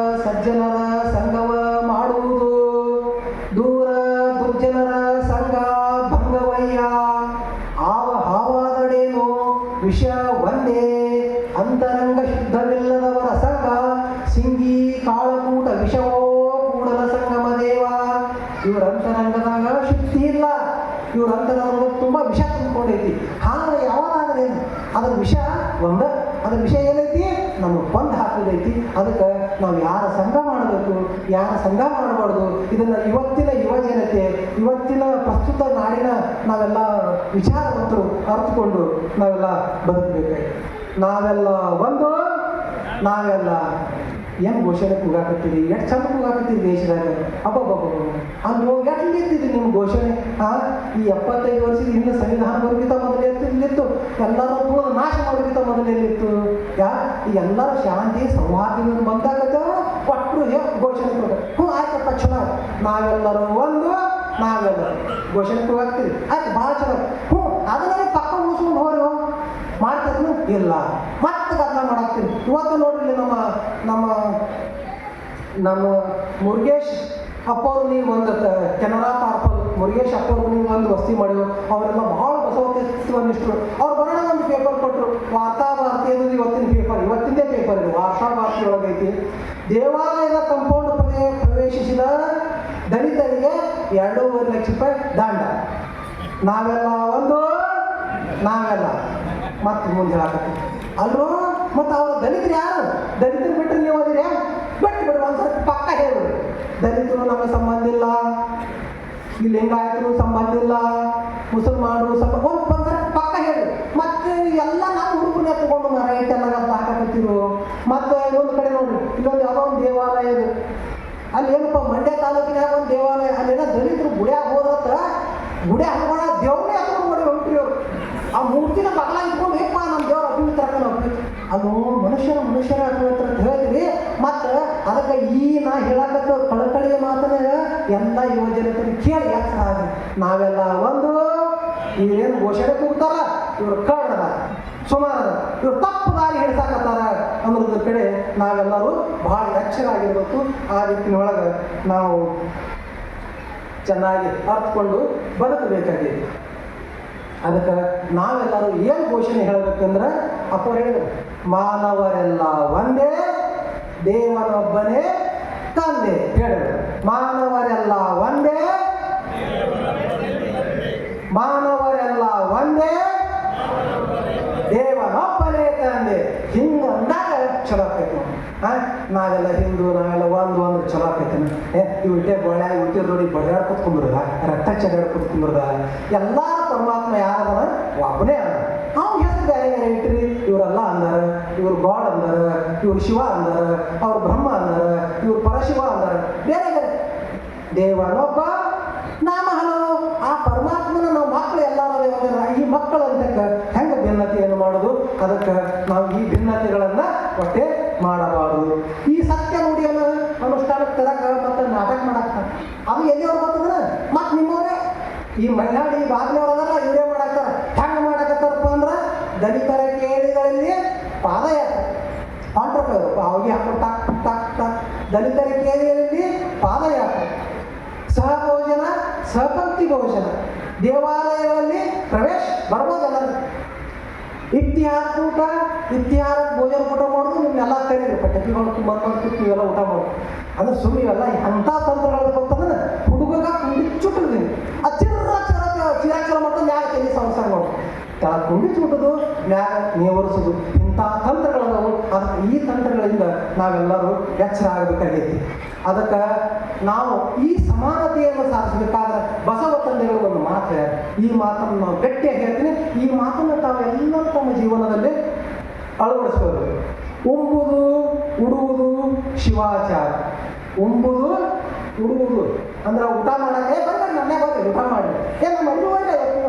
ಸಜ್ಜನರ ಸಂಘವ ಮಾಡುವುದು, ದೂರ ದುರ್ಜನರ ಸಂಘ ಭಂಗವಯ್ಯ. ಹಾವಾದಡೇನು ವಿಷ ಒಂದೇ, ಅಂತರಂಗ ಶುದ್ಧವಿಲ್ಲದವರ ಸಂಘ ಸಿಂಗಿ ಕಾಳಕೂಟ ವಿಷವೋ ಕೂಡಲ ಸಂಗಮ ದೇವ. ಇವ್ರ ಅಂತರಂಗದಾಗ ಶುದ್ಧಿ ಇಲ್ಲ, ಇವ್ರ ಅಂತರಂಗ ತುಂಬ ವಿಷ ತುಂಬಿಕೊಂಡೈತಿ. ಹಾಗೆ ಯಾವಾಗೇನು ಅದ್ರ ವಿಷ ಅದ್ರ ವಿಷಯ ಏನೈತಿ, ನಮಗೆ ಬಂದು ಹಾಕೋದೈತಿ. ಅದಕ್ಕೆ ನಾವು ಯಾರ ಸಂಘ ಮಾಡಬೇಕು, ಯಾರ ಸಂಘ ಮಾಡಬಾರ್ದು, ಇದನ್ನು ಇವತ್ತಿನ ಯುವ ಜನತೆ, ಇವತ್ತಿನ ಪ್ರಸ್ತುತ ನಾಡಿನ ನಾವೆಲ್ಲ ವಿಚಾರವಂತರು ಅರ್ಥಕೊಂಡು ನಾವೆಲ್ಲ ಬದುಕಬೇಕಾಗಿದೆ. ನಾವೆಲ್ಲ ಒಂದು, ನಾವೆಲ್ಲ ಏನು ಘೋಷಣೆ ಕೂಗಾಕತ್ತೀರಿ, ಎಷ್ಟು ಚಂದ ಕೂಗಾಕತ್ತೀರಿ ದೇಶದಾಗ. ಅಬ್ಬಬ್ಬಬ್ಬ ಅಲ್ಲೋ ಎಲ್ಲಿ ಎತ್ತಿದ್ರಿ ನಿಮ್ಮ ಘೋಷಣೆ? ಈ 75 ವರ್ಷದ ಹಿಂದೆ ಸಂವಿಧಾನ ಬರೋಕ್ಕಿಂತ ಮೊದಲು ಎತ್ತಿತ್ತು, ಎಲ್ಲರೂ ಕೂಡ ನಾಶ ಮಾಡೋಕ್ಕಿಂತ ಮೊದಲು ಎಲ್ಲಿತ್ತು? ಈ ಎಲ್ಲರೂ ಶಾಂತಿ ಸೌಹಾರ್ದದಿಂದ ಬಂದಾಗತ್ತ ಒಟ್ಟರು ಘೋಷಣೆ ಕೂಗ. ಆಯ್ತಪ್ಪ ಚಲೋ, ನಾವೆಲ್ಲರೂ ಒಂದು, ನಾವೆಲ್ಲರೂ ಘೋಷಣೆ ಕೂಗಾಕ್ತೀರಿ, ಆಯ್ತು ಭಾಳ ಚಲೋ. ಅದನ್ನೇ ಪಕ್ಕ ಉಳಿಸ್ಕೊಂಡು ಹೋರಿ ಮಾಡ್ತಿದ್ನು ಇಲ್ಲ, ಮತ್ತೆ ಗದ್ದಲ ಮಾಡಾಕ್ತೀವಿ. ಇವತ್ತು ನೋಡ್ರಿ ನಮ್ಮ ಮುರುಗೇಶ್ ಅಪ್ಪವ್ರು ನೀವು ಒಂದು ಕೆನರಾ ತಾರ್ಪಲ್ ಮುರುಗೇಶ್ ಅಪ್ಪವ್ರು ನೀವು ಒಂದು ವಸ್ತಿ ಮಾಡಿದ್ರು. ಅವರೆಲ್ಲ ಭಾಳ ಬಸವನಿಷ್ಠರು. ಅವ್ರು ಬರೋಣ ಒಂದು ಪೇಪರ್ ಕೊಟ್ಟರು, ವಾರ್ತಾಭಾರತಿ ಅನ್ನೋದು ಇವತ್ತಿಂದೇ ಪೇಪರ್ ಇದು. ವಾರ್ತಾಭಾರತಿ ಒಳಗೈತಿ, ದೇವಾಲಯದ ಕಂಪೌಂಡ್ ಪ್ರವೇಶಿಸಿದ ದಲಿತರಿಗೆ 2.5 ಲಕ್ಷ ರೂಪಾಯಿ ದಂಡ. ನಾವೆಲ್ಲ ಒಂದು, ನಾವೆಲ್ಲ ಮತ್ತೆ ಮುಂದೆ ಹೇಳಕತ್ತೀವಿ ಅಲ್ರೂ. ಮತ್ತು ಅವ್ರು ದಲಿತರು ಯಾರು? ದಲಿತರು ಬಿಟ್ಟರೆ ನೀವು ಅದಿರಿ ಬಿಟ್ಟು ಒಂದ್ಸರಿ ಪಕ್ಕ ಹೇಳ್ಬಿಡ್ರಿ, ದಲಿತರು ನಮಗೆ ಸಂಬಂಧ ಇಲ್ಲ, ಈ ಲಿಂಗಾಯತರು ಸಂಬಂಧ ಇಲ್ಲ, ಮುಸಲ್ಮಾನರು ಸಂಬಂಧ ಒಂದ್ಸರಿ ಪಕ್ಕ ಹೇಳಿ. ಮತ್ತೆ ಎಲ್ಲ ನಾವು ಹುಡುಗರನ್ನೇ ತಗೊಂಡು ರೈಟ್ ಎಲ್ಲ ಹಾಕಕತ್ತೀರು. ಮತ್ತು ಇನ್ನೊಂದು ಕಡೆ ನೋಡ್ರಿ, ಇಲ್ಲೊಂದು ಯಾವುದೋ ಒಂದು ದೇವಾಲಯ ಇದೆ, ಅಲ್ಲಿ ಏನಪ್ಪ ಮಂಡ್ಯ ತಾಲೂಕಿನಾಗ ಒಂದು ದೇವಾಲಯ, ಅಲ್ಲೇನೋ ದಲಿತರು ಗುಡಿಯಾಗ ಹೋದ್ರತ್ತ ಗುಡಿಯಾಗ ಹೋಗೋಣ ದೇವ್ರನ್ನೇ ಹತ್ಕೊಂಡು ಮಾಡಿ ಹೊಂಟ್ರಿ ಅವರು. ಆ ಮೂರ್ತಿನ ಬಗಲ ಇಟ್ಕೊಂಡು ಹೇಪ್ಪ ನಮ್ಮ ದೇವ್ರ ಅಭಿವೃದ್ಧಿ ತರಕೊಂಡು ಹೋಗ್ತೀವಿ. ಅದು ಮನುಷ್ಯರ ಅಭಿವೃದ್ಧಿ ಅಂತ ಹೇಳ್ತೀವಿ. ಮತ್ತು ಅದಕ್ಕೆ ನಾ ಹೇಳಕತ್ತ ಕಳಕಳಿಯ ಮಾತನ್ನ ಎಲ್ಲ ಯುವ ಜನತೆಗೆ ಕೇಳಿ ಯಾಕೆ ಆಗಿ ನಾವೆಲ್ಲ ಒಂದು, ಇವ್ರೇನು ಘೋಷಣೆ ಕೂಗ್ತಾರ, ಇವ್ರು ಕಳ್ಳದ ಸುಮಾರ, ಇವ್ರು ತಪ್ಪು ದಾರಿ ಹಿಡಿಸಾಕತ್ತಾರ ಅನ್ನೋದ್ರ ಕಡೆ ನಾವೆಲ್ಲರೂ ಭಾಳ ಎಚ್ಚರಾಗಿರ್ಬೇಕು. ಆ ರೀತಿಯೊಳಗೆ ನಾವು ಚೆನ್ನಾಗಿ ಅರ್ಥಕೊಂಡು ಬದುಕಬೇಕಾಗಿದೆ. ಅದಕ್ಕೆ ನಾವೆಲ್ಲರೂ ಏನು ಘೋಷಣೆ ಹೇಳಬೇಕಂದ್ರೆ ಅಪ್ಪವ್ರು ಹೇಳಿದ್ರು, ಮಾನವರೆಲ್ಲ ಒಂದೇ, ದೇವನೊಬ್ಬನೇ ತಂದೆ ಹೇಳಿದ್ರು. ಮಾನವರೆಲ್ಲ ಒಂದೇ, ಮಾನವರೆಲ್ಲ ಒಂದೇ, ದೇವನೊಬ್ಬನೇ ತಂದೆ. ಹಿಂಗಂದಾಗ ಚಲೋ ಆಕೈತಿ. ನಾವೆಲ್ಲ ಹಿಂದೂ, ನಾವೆಲ್ಲ ಒಂದು ಅಂದ್ರೆ ಚಲೋ ಆಕೈತಿ. ಇವಿಟೆ ಬಳ್ಳ ಇವಿಟೆ ನೋಡಿ ಬಳ್ಳಾಡ್ ಕೂತ್ಕೊಂಡ್ಬಿಡ್ದ, ರಕ್ತ ಚೆಲ್ಲಾಡ್ ಕೂತ್ಕೊಂಡ್ಬಿಡ್ದ. ಎಲ್ಲಾರ ಪರಮಾತ್ಮ ಯಾರದನ ಒಬ್ಬನೇ ಅದ. ನಾವು ಹೆಸರು ಬೇರೆ ಬೇರೆ ಇಟ್ರಿ, ಇವರೆಲ್ಲ ಅಂದಾರ, ಇವ್ರು ಗಾಡ್ ಅಂದಾರ, ಇವ್ರು ಶಿವ ಅಂದಾರ, ಅವ್ರು ಬ್ರಹ್ಮ ಅಂದಾರ, ಇವ್ರು ಪರಶಿವ ಅಂದಾರ, ಬೇರೆ ಬೇರೆ. ದೇವನೊಬ್ಬ ನಾಮ ಹಲವು. ಆ ಪರಮಾತ್ಮನ ನಾವು ಮಕ್ಕಳು ಎಲ್ಲಾರ ಈ ಮಕ್ಕಳು ಅಂತಕ್ಕೆ ಹೆಂಗೆ ಭಿನ್ನತೆಯನ್ನು ಮಾಡೋದು? ಅದಕ್ಕೆ ನಾವು ಈ ಭಿನ್ನತೆಗಳನ್ನು ಒಟ್ಟೆ ಮಾಡಬಾರದು. ಈ ಸತ್ಯ ನುಡಿಯನ್ನು ಅನುಷ್ಠಾನಕ್ಕೆ ತರಕ ಮತ್ತು ನಾಟಕ ಮಾಡಕ್ಕ ಅದು ಎಲ್ಲಿಯವ್ರು ಬರ್ತದ್ರ? ಮತ್ತು ನಿಮ್ಮವರೇ ಈ ಮಲೆನಾಡಿ ಬಾಗಿಲವರದಲ್ಲ ಇವರೇ ಮಾಡಾಕ್ತಾರ. ಹೆಂಗೆ ಮಾಡಾಕತ್ತಾರಪ್ಪ ಅಂದ್ರೆ ದಲಿತರ ಕೇಳಿಗಳಲ್ಲಿ ಪಾದಯಾತ್ರೆ ಹೊಂಟ್ರಪ್ಪ ಅವಿಗೆ ಹಾಕೋ ಟಕ್ ಟಕ್ ಟಕ್. ದಲಿತರ ಕೇಳಿಗಳಲ್ಲಿ ಪಾದಯಾತ್ರೆ, ಸಹಭೋಜನ, ಸಹಪಂಕ್ತಿ ಭೋಜನ, ದೇವಾಲಯಗಳಲ್ಲಿ ಪ್ರವೇಶ ಬರ್ಬೋದಲ್ಲ. ಇತಿಹಾಸ ಊಟ, ಇತಿಹಾಸ ಭೋಜನ ಊಟ ಮಾಡೋದು ನಿಮ್ಮೆಲ್ಲ ಕರೀರಿ. ಪಟಕಿಗಳು ಬಂದು ನೀವೆಲ್ಲ ಊಟ ಮಾಡೋದು ಅಂದ್ರೆ ಸುಮ್ಮನೆ ಇವೆಲ್ಲ ಅಂಥ ತಂತ್ರಗಳು ಗೊತ್ತಂದ್ರೆ ಹುಡುಗ ಕುಂಡಿಚ್ಚುಟ್ಟಿರ್ತೀನಿ. ಅದು ಚಿರಾಚಲ ಮಾಡ್ಕೊಂಡು ಮ್ಯಾಗ ತೆಗಿ ಸಂಸಾರ ಮಾಡೋದು, ಕೆಳಗೆ ಕುಂಡಿಚ್ಚುಟ್ಟದು, ಮ್ಯಾಗ ನೇವರಿಸೋದು. ಇಂಥ ತಂತ್ರಗಳದವು. ಅದಕ್ಕೆ ಈ ತಂತ್ರಗಳಿಂದ ನಾವೆಲ್ಲರೂ ಎಚ್ಚರ ಆಗಬೇಕಾಗೈತಿ. ಅದಕ್ಕೆ ನಾವು ಈ ಸಮಾನತೆಯನ್ನು ಸಾಧಿಸಬೇಕಾದ್ರೆ ಬಸವ ತಂದೆಗಳು ಒಂದು ಮಾತು, ಈ ಮಾತನ್ನು ನಾವು ಗಟ್ಟಿಯಾಗಿ ಹೇಳ್ತೀನಿ. ಈ ಮಾತನ್ನು ತಾವೆಲ್ಲ ತಮ್ಮ ಜೀವನದಲ್ಲಿ ಅಳವಡಿಸ್ಬೋದು. ಉಂಬುದು ಉಡುವುದು ಶಿವಾಚಾರ. ಉಂಬುದು ಉಡುವುದು ಅಂದ್ರೆ ಊಟ ಮಾಡಕ್ಕೆ ಬರ್ರಿ, ನನ್ನೇ ಬರ್ರಿ ಊಟ ಮಾಡಿ, ನಮ್ಮ ಮದುವೆ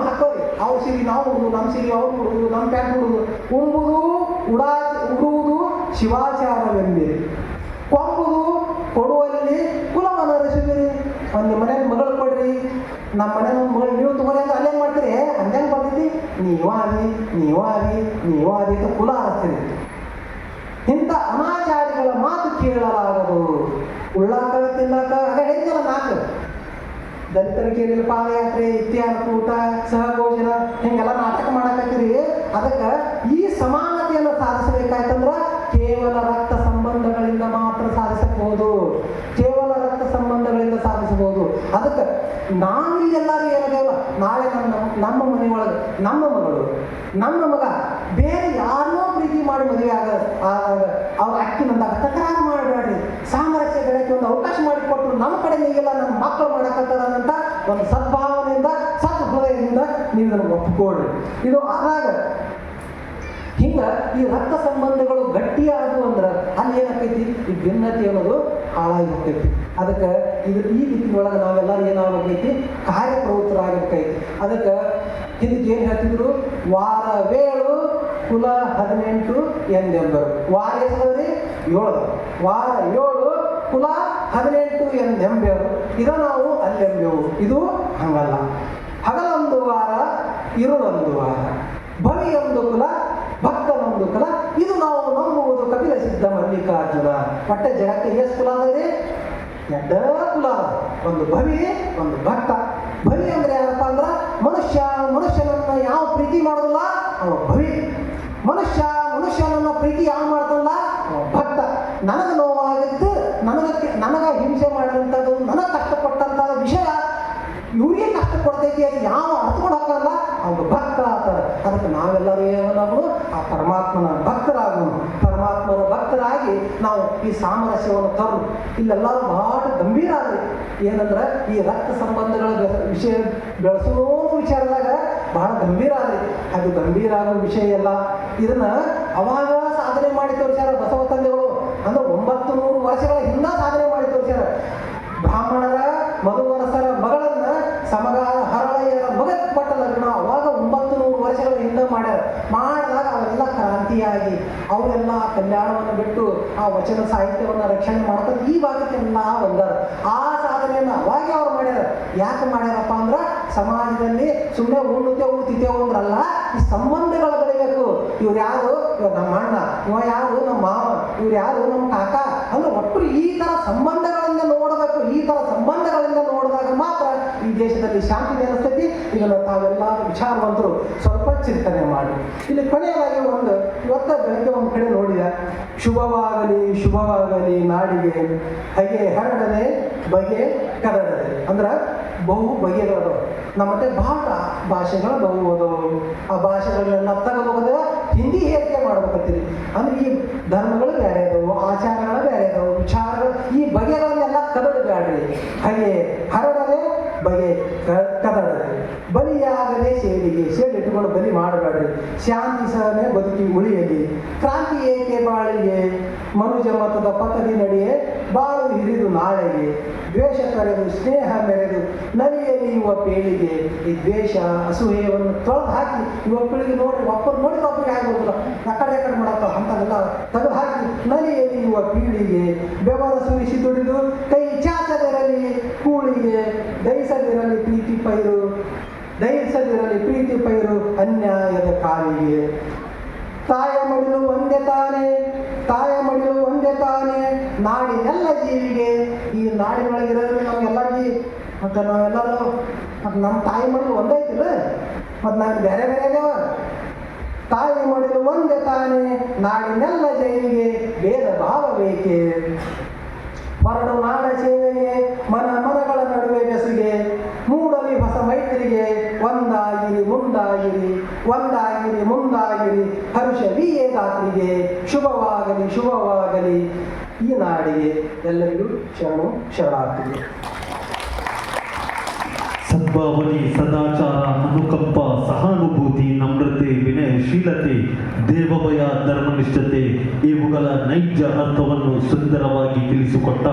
ಹಾಕೋರಿ, ಅವ್ರ ಸಿರಿ ನಾವು ಹುಡುದು, ನಮ್ಮ ಸಿರಿ ಅವ್ರು ಹುಡುದು, ನಮ್ಮ ಪ್ಯಾಂಟ್ ಹುಡುದು. ಉಂಬುದು ಉಡುವುದು ಶಿವಾಚಾರವೆಂದಿರಿ. ಕೊಂಬುದು ಕೊಡುವಲ್ಲಿ ಕುಲವನ್ನರಿಸಿದಿರಿ. ಒಂದು ಮನೇಲಿ ಮಗಳು ಕೊಡ್ರಿ, ನಮ್ಮ ಮನೇಲಿ ಒಂದು ಮಗಳು ನೀವು ತಗೋರಿ ಅಂದ್ರೆ ಅಲ್ಲೇನು ಮಾಡ್ತೀರಿ? ಹಂಗೇನು ಬರ್ತೈತಿ? ನೀವಾದಿ ಅಂತ ಕುಲ ಹರಿಸ್ತೀರಿ. ಇಂಥ ಅನಾಚಾರಿಗಳ ಮಾತು ಕೇಳಲಾಗದು. ಉಳ್ಳಾಕ ತಿನ್ನಕ ಹೇಳಿದ್ದಲ್ಲ ನಾಲ್ಕು ದಲಿತರ ಕೇಳಿದ ಪಾದಯಾತ್ರೆ, ಇತಿಹಾಸ ಊಟ, ಸಹಭೋಜನ, ಹಿಂಗೆಲ್ಲ ನಾಟಕ ಮಾಡಕತ್ತೀರಿ. ಅದಕ್ಕೆ ಈ ಸಮಾನತೆಯನ್ನು ಸಾಧಿಸಬೇಕಾಯ್ತಂದ್ರೆ ಕೇವಲ ರಕ್ತ ಸಂಬಂಧಗಳಿಂದ ಮಾತ್ರ ಸಾಧಿಸಬಹುದು. ಕೇವಲ ರಕ್ತ ಸಂಬಂಧಗಳಿಂದ ಸಾಧಿಸಬಹುದು. ಅದಕ್ಕೆ ನಾವಿಲ್ಲಿ ಎಲ್ಲರೂ ಏನದೇವಲ್ಲ, ನಾಳೆ ನಮ್ಮ ಮನೆಯೊಳಗೆ ನಮ್ಮ ಮಗಳು, ನಮ್ಮ ಮಗ ಬೇರೆ ಯಾರನ್ನೋ ಪ್ರೀತಿ ಮಾಡಿ ಮದುವೆ ಆಗ ಅವ್ರ ಅಕ್ಕಿನಂದಾಗ ತಕರಾರು ಮಾಡಬೇಡ್ರಿ, ಸಾಮರಸ್ಯ ಬೆಳಕ್ಕೆ ಒಂದು ಅವಕಾಶ ಮಾಡಿಕೊಟ್ರು ನಮ್ಮ ಕಡೆ ನೀವೆಲ್ಲ ನನ್ನ ಮಕ್ಕಳು ಮಾಡಕತ್ತಾರಂತ ಒಂದು ಸದ್ಭಾವನೆಯಿಂದ ಸತ್ ಹೃದಯದಿಂದ ನೀವು ನನಗೆ ಒಪ್ಪಿಕೊಡ್ರಿ. ಇದು ಆದಾಗ ಹಿಂಗ ಈ ರಕ್ತ ಸಂಬಂಧಗಳು ಗಟ್ಟಿಯಾದವು ಅಂದ್ರೆ ಅಲ್ಲಿ ಏನಾಕೈತಿ, ಈ ಭಿನ್ನತೆ ಅನ್ನೋದು ಹಾಳಾಗಿ ಹೋಗ್ತೈತಿ. ಅದಕ್ಕೆ ಇದು ಈ ರೀತಿಯೊಳಗೆ ನಾವೆಲ್ಲರೂ ಏನಾಗಬೇಕೈತಿ, ಕಾರ್ಯಪ್ರವೃತ್ತರಾಗಬೇಕೈತಿ. ಅದಕ್ಕೆ ಇದಕ್ಕೆ ಏನು ಹೇಳ್ತಿದ್ರು, ವಾರವೇಳು ಕುಲ 18 ಎಂದೆಂಬರು. ವಾರ ಎಷ್ಟದ್ರಿ? 7. ವಾರ 7 ಕುಲ 18 ಎಂದೆಂಬೆವರು. ಇದ ನಾವು ಅಲ್ಲೆಂಬೆವು. ಇದು ಹಂಗಲ್ಲ. ಹಗಲೊಂದು ವಾರ, ಇರುಳೊಂದು ವಾರ, ಭವಿಯೊಂದು ಕುಲ, ಭಕ್ತನೊಂದು ಕುಲ, ಇದು ನಾವು ನಂಬುವುದು ಕಪಿಲ ಸಿದ್ಧ ಮಲ್ಲಿಕಾರ್ಜುನ. ಒಟ್ಟೆ ಜಗತ್ತಿಗೆ ಎಷ್ಟು ಕುಲ ಅದ? 2 ಕುಲ ಅದ. ಒಂದು ಭವಿ, ಒಂದು ಭಕ್ತ. ಭವಿ ಅಂದ್ರೆ ಯಾರಪ್ಪ ಅಂದ್ರೆ ಮನುಷ್ಯನನ್ನ ಯಾವ ಪ್ರೀತಿ ಮಾಡೋದಿಲ್ಲ ಅವ ಭವಿ. ಮನುಷ್ಯನನ್ನ ಪ್ರೀತಿ ಯಾವ ಮಾಡ್ತಲ್ಲ ಅವ ಭಕ್ತ. ನನಗೆ ನೋವಾಗಿದ್ದು, ನನಗ ಹಿಂಸೆ ಮಾಡಿದಂಥದ್ದು, ನನಗೆ ಕಷ್ಟಪಟ್ಟಂಥದ್ದು ವಿಷಯ ಇವ್ರಿಗೆ ಕಷ್ಟ ಕೊಡ್ತೈತಿ ಅದು ಯಾವ ಅರ್ಥಕೊಂಡು ಹಾಕಲ್ಲ ಅವ್ರು ಭಕ್ತ ಆಗ್ತಾರೆ. ಅದಕ್ಕೆ ನಾವೆಲ್ಲರೂ ಏನಾಗೋದು, ಆ ಪರಮಾತ್ಮನ ಭಕ್ತರಾಗೋಣ. ಪರಮಾತ್ಮನ ಭಕ್ತರಾಗಿ ನಾವು ಈ ಸಾಮರಸ್ಯವನ್ನು ತರು. ಇಲ್ಲೆಲ್ಲರೂ ಬಹಳ ಗಂಭೀರ ಆದ್ರಿ. ಏನಂದ್ರೆ ಈ ರಕ್ತ ಸಂಬಂಧಗಳ ವಿಷಯ ಬೆಳೆಸೋ ವಿಚಾರದಾಗ ಬಹಳ ಗಂಭೀರ ಆದ್ರಿ. ಅದು ಗಂಭೀರ ಆಗೋ ವಿಷಯ ಎಲ್ಲ. ಇದನ್ನ ಅವಾಗ ಸಾಧನೆ ಮಾಡಿ ತೋರಿಸ್ಯಾರ ಬಸವ ತಂದೆಗಳು. ಅಂದ್ರೆ 900 ವರ್ಷಗಳ ಹಿಂದ ಸಾಧನೆ ಮಾಡಿ ತೋರಿಸ್ಯಾರ. ಬ್ರಾಹ್ಮಣರ ಮಧುವರಸರ ಮಗಳನ್ನ ಸಮಗಾಲ ಹರಳೆಯರ ಮಗಕ್ಕೆ ಪಟ್ಟ ಲಗ್ನ ಅವಾಗ 900 ವರ್ಷಗಳ ಹಿಂದೆ ಮಾಡಿದಾಗ ಅವೆಲ್ಲ ಕ್ರಾಂತಿಯಾಗಿ ಅವರೆಲ್ಲ ಕಲ್ಯಾಣವನ್ನು ಬಿಟ್ಟು ಆ ವಚನ ಸಾಹಿತ್ಯವನ್ನು ರಕ್ಷಣೆ ಮಾಡ್ತಾರೆ. ಈ ಭಾಗಕ್ಕೆಲ್ಲ ಬಂದಾರ. ಆ ಸಾಧನೆಯನ್ನು ಅವಾಗೆ ಅವ್ರು ಮಾಡ್ಯಾರ. ಯಾಕೆ ಮಾಡ್ಯಾರಪ್ಪ ಅಂದ್ರೆ ಸಮಾಜದಲ್ಲಿ ಸುಮ್ಮನೆ ಉಣ್ತಿತೇವು ಅಂದ್ರಲ್ಲ, ಈ ಸಂಬಂಧಗಳು ಬೆಳಿಬೇಕು. ಇವ್ರು ಯಾರು? ನಮ್ಮ ಅಣ್ಣ, ಇವ ಯಾರು? ನಮ್ಮ ಮಾವ, ಇವ್ರು ಯಾರು? ನಮ್ಮ ಕಾಕ. ಅಂದ್ರೆ ಒಟ್ಟು ಈ ತರ ಸಂಬಂಧಗಳಿಂದ ನೋಡಬೇಕು. ಈ ತರ ಸಂಬಂಧಗಳಿಂದ ನೋಡಿದಾಗ ಮಾತ್ರ ಈ ದೇಶದಲ್ಲಿ ಶಾಂತಿ ನೆಲೆಸ್ತೈತಿ. ಇದನ್ನು ತಾವೆಲ್ಲ ವಿಚಾರವಂತರು ಸ್ವಲ್ಪ ಚಿಂತನೆ ಮಾಡಿ. ಇಲ್ಲಿ ಕೊನೆಯದಾಗಿ ಇವತ್ತ ಬೆಳಗ್ಗೆ ಒಂದು ಕಡೆ ನೋಡಿದ, ಶುಭವಾಗಲಿ ಶುಭವಾಗಲಿ ನಾಡಿಗೆ, ಹಾಗೆ ಹರಡದೆ ಬಗೆ ಕರಡದೆ. ಅಂದ್ರೆ ಬಹು ಬಗೆಗಳು ನಮ್ಮತ್ತೆ ಬಹಳ ಭಾಷೆಗಳು ಬಹು ಅದಾವು. ಆ ಭಾಷೆಗಳನ್ನೆಲ್ಲ ತೆಗೆದೋಗದೆ ಹಿಂದಿ ಹೇರಿಕೆ ಮಾಡ್ಬೇಕಂತೀರಿ. ಅಂದ್ರೆ ಈ ಧರ್ಮಗಳು ಬೇರೆ ಅದಾವು, ಆಚಾರಗಳು ಬೇರೆ ಅದಾವು, ವಿಚಾರಗಳು, ಈ ಬಗೆಗಳನ್ನೆಲ್ಲ ಕದಡಬೇಡ್ರಿ. ಹಾಗೆ ಹರಡದೆ ಬಗೆ ಕದಡದೆ, ಬಲಿಯಾಗದೆ ಸೇಡಿಗೆ, ಸೇಡಿ ಇಟ್ಟುಕೊಂಡು ಬಲಿ ಮಾಡಬೇಡ್ರಿ. ಶಾಂತಿ ಸಹನೆ ಬದುಕಿ ಉಳಿಯಲಿ, ಕ್ರಾಂತಿ ಏಕೆ ಬಾಳಿಗೆ, ಮನುಜ ಮತದ ಪಥದಿ ನಡೆಯೇ, ಬಾಳು ಹಿರಿದು ನಾಳೆಗೆ, ದ್ವೇಷ ಕರೆದು ಸ್ನೇಹ ಮೆರೆದು ನಲಿಯಲಿ ಯುವ ಪೀಳಿಗೆ. ಈ ದ್ವೇಷ ಅಸೂಯೆಯನ್ನು ತೊಳೆದು ಹಾಕಿ ಯುವ ಪೀಳಿಗೆ ನೋಡ್ರಿ, ಒಬ್ಬರು ನೋಡಿದ ಒಬ್ಬರಿಗೆ ಆಗೋದಿಲ್ಲ, ಯಾಕಡೆ ಮಾಡತ್ತಾವ ಅಂತೆಲ್ಲ ತೆಗೆದು ಹಾಕಿ ನಲಿಯಲಿ ಯುವ ಪೀಳಿಗೆ. ಬೆವರ ಸುರಿಸಿ ದುಡಿದು ಕೈ ಚಾಚದಿರಲಿ ಕೂಳಿಗೆ, ದಯಿಸದಿರಲಿ ಪ್ರೀತಿ ಪೈರು ಅನ್ಯಾಯದ ಕಾಲಿಗೆ. ತಾಯ ಮಡಿಲು ಒಂದೇ ತಾನೆ ನಾಡಿನೆಲ್ಲ ಜೀವಿಗೆ. ಈ ನಾಡಿನೊಳಗಿರೋದು ನಮ್ಗೆಲ್ಲರಿಗೆ, ಮತ್ತು ನಾವೆಲ್ಲರೂ ಮತ್ತು ನಮ್ಮ ತಾಯಿ ಮಡಿಲು ಒಂದೇ ಐತಿಲ್ಲ, ಮತ್ತು ನಾವು ಬೇರೆ ಬೇರೆ ಅದೇವ. ತಾಯಿ ಮಡಿಲು ಒಂದೇ ತಾನೆ ನಾಡಿನೆಲ್ಲ ಜೀವಿಗೆ, ಭೇದ ಭಾವ ಬೇಕೆ. ಮರಡು ನಾಡ ಸೇವೆಗೆ, ಮನಗಳ ನಡುವೆ ಬೆಸುಗೆ, ಮೂಡಲಿ ಹೊಸ ಮೈತ್ರಿಗೆ, ಒಂದಾಗಿರಿ ಮುಂದಾಗಿರಿ ಹರುಷವಿಯೇ ದಾತ್ರಿಗೆ. ಶುಭವಾಗಲಿ ಈ ನಾಡಿಗೆ. ಎಲ್ಲರಿಗೂ ಶರಣಾರ್ಥಿಗೆ. ಸದ್ಭಾವನೆ, ಸದಾಚಾರ, ಅನುಕಂಪ, ಸಹಾನುಭೂತಿ, ನಮ್ರತೆ, ವಿನಯಶೀಲತೆ, ದೇವಭಯ, ಧರ್ಮನಿಷ್ಠತೆ ಇವುಗಳ ನೈಜ ಅರ್ಥವನ್ನು ಸುಂದರವಾಗಿ ತಿಳಿಸಿಕೊಟ್ಟ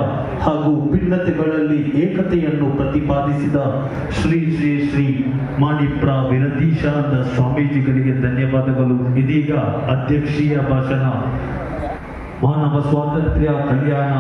ಹಾಗೂ ಭಿನ್ನತೆಗಳಲ್ಲಿ ಏಕತೆಯನ್ನು ಪ್ರತಿಪಾದಿಸಿದ ಶ್ರೀ ಶ್ರೀ ಶ್ರೀ ಮಾಣಿಪ್ರ ವಿರತೀಶಾನಂದ ಸ್ವಾಮೀಜಿಗಳಿಗೆ ಧನ್ಯವಾದಗಳು. ಇದೀಗ ಅಧ್ಯಕ್ಷೀಯ ಭಾಷಣ ಮಾನವ ಸ್ವಾತಂತ್ರ್ಯ ಕಲ್ಯಾಣ